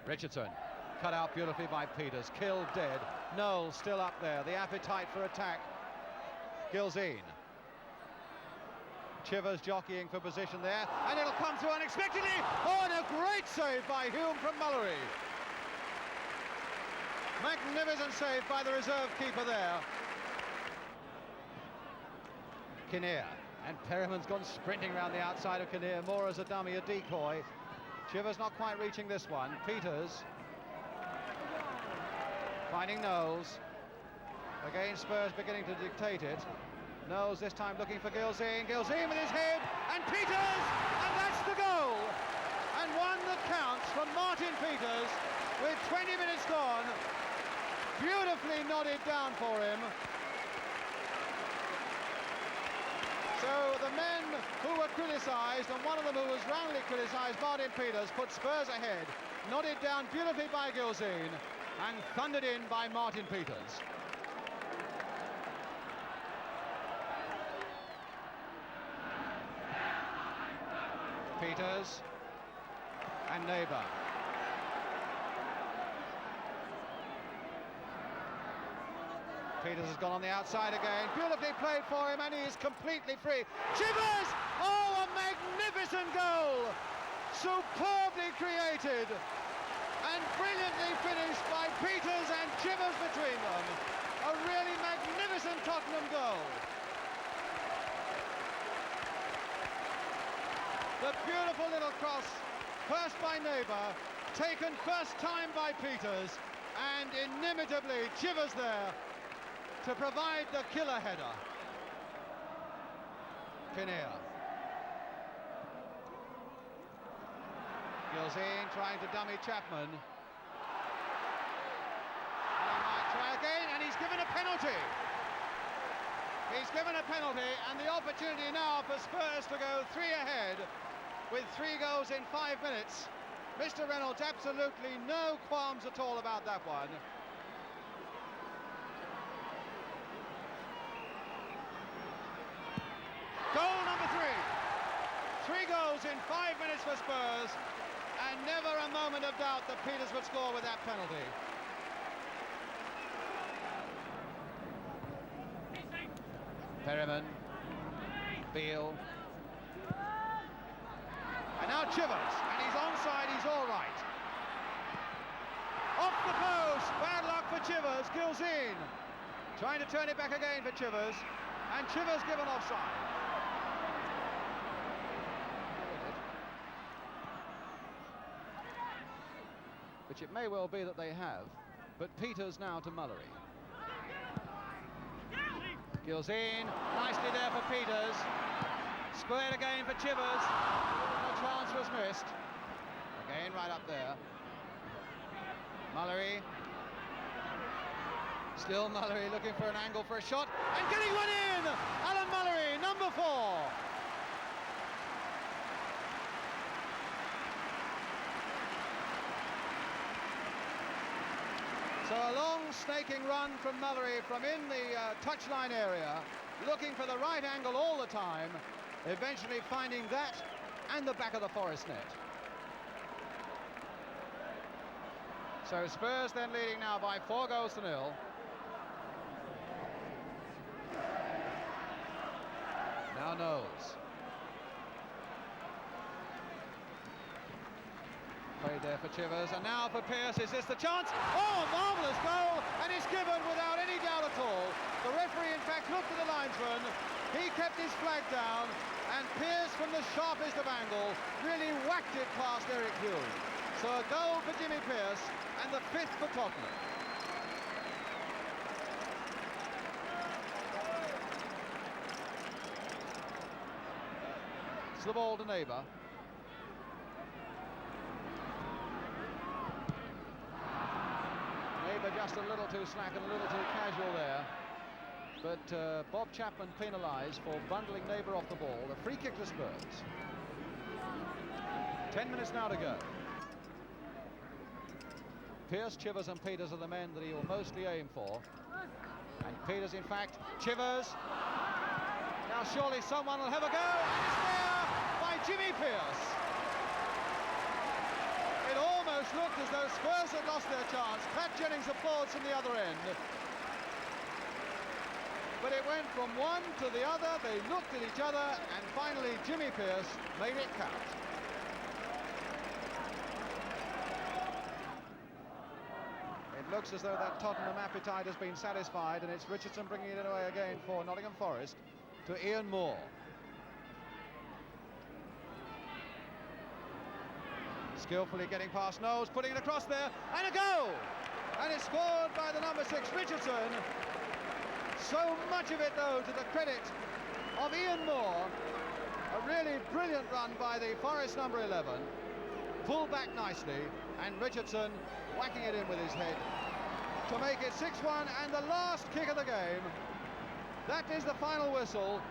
Richardson, cut out beautifully by Peters, killed dead. Knowles still up there, the appetite for attack. Gilzean. Chivers jockeying for position there, and it'll come through unexpectedly. Oh, and a great save by Hume from Mullery. Magnificent save by the reserve keeper there. Kinnear, and Perriman's gone sprinting around the outside of Kinnear, more as a dummy, a decoy. Chivers not quite reaching this one. Peters finding Knowles. Again, Spurs beginning to dictate it. Knowles this time looking for Gilzean. Gilzean with his head, and Peters, and that's the goal. And one that counts from Martin Peters with 20 minutes gone. Beautifully nodded down for him. So the men who were criticised, and one of them who was roundly criticised, Martin Peters, put Spurs ahead. Nodded down beautifully by Gilzean and thundered in by Martin Peters. Peters and Neighbour. Peters has gone on the outside again. Beautifully played for him, and he is completely free. Chivers! Oh, a magnificent goal! Superbly created and brilliantly finished by Peters and Chivers between them. A really magnificent Tottenham goal. The beautiful little cross, first by Neighbour, taken first time by Peters, and inimitably Chivers there to provide the killer header. Kinnear. Gilzean trying to dummy Chapman. And he might try again, and he's given a penalty. He's given a penalty, and the opportunity now for Spurs to go 3 ahead with 3 goals in 5 minutes. Mr. Reynolds absolutely no qualms at all about that one. Goal number 3. 3 goals in 5 minutes for Spurs, and never a moment of doubt that Peters would score with that penalty. Perriman, Beale, and now Chivers, and he's onside, he's all right. Off the post, bad luck for Chivers. Gilzean trying to turn it back again for Chivers, and Chivers given offside. Which it may well be that they have, but Peters now to Mullery. Gilzean, nicely there for Peters. Squared again for Chivers. No chance was missed. Again right up there. Mullery. Still Mullery looking for an angle for a shot, and getting one in! Alan Mullery, number 4. So a long snaking run from Mullery from in the touchline area, looking for the right angle all the time, eventually finding that and the back of the Forest net. So Spurs then leading now by 4 goals to 0. Now Knowles. Played there for Chivers, and now for Pearce. Is this the chance? Oh, a marvellous goal, and it's given without any doubt at all. The referee, in fact, looked at the linesman. He kept his flag down, and Pearce, from the sharpest of angles, really whacked it past Eric Hume. So a goal for Jimmy Pearce, and the 5th for Tottenham. It's the ball to Neighbour. Neighbour just a little too slack and a little too casual there. But Bob Chapman penalised for bundling Neighbour off the ball. A free kick to Spurs. 10 minutes now to go. Pearce, Chivers and Peters are the men that he will mostly aim for. And Peters, in fact, Chivers. Now surely someone will have a go, and it's there by Jimmy Pearce. It almost looked as though Spurs had lost their chance. Pat Jennings applauds from the other end. But it went from one to the other, they looked at each other, and finally Jimmy Pearce made it count. It looks as though that Tottenham appetite has been satisfied, and it's Richardson bringing it away again for Nottingham Forest to Ian Moore. Skillfully getting past Knowles, putting it across there, and a goal! And it's scored by the number 6, Richardson. So much of it, though, to the credit of Ian Moore. A really brilliant run by the Forest number 11. Pulled back nicely, and Richardson whacking it in with his head to make it 6-1, and the last kick of the game. That is the final whistle.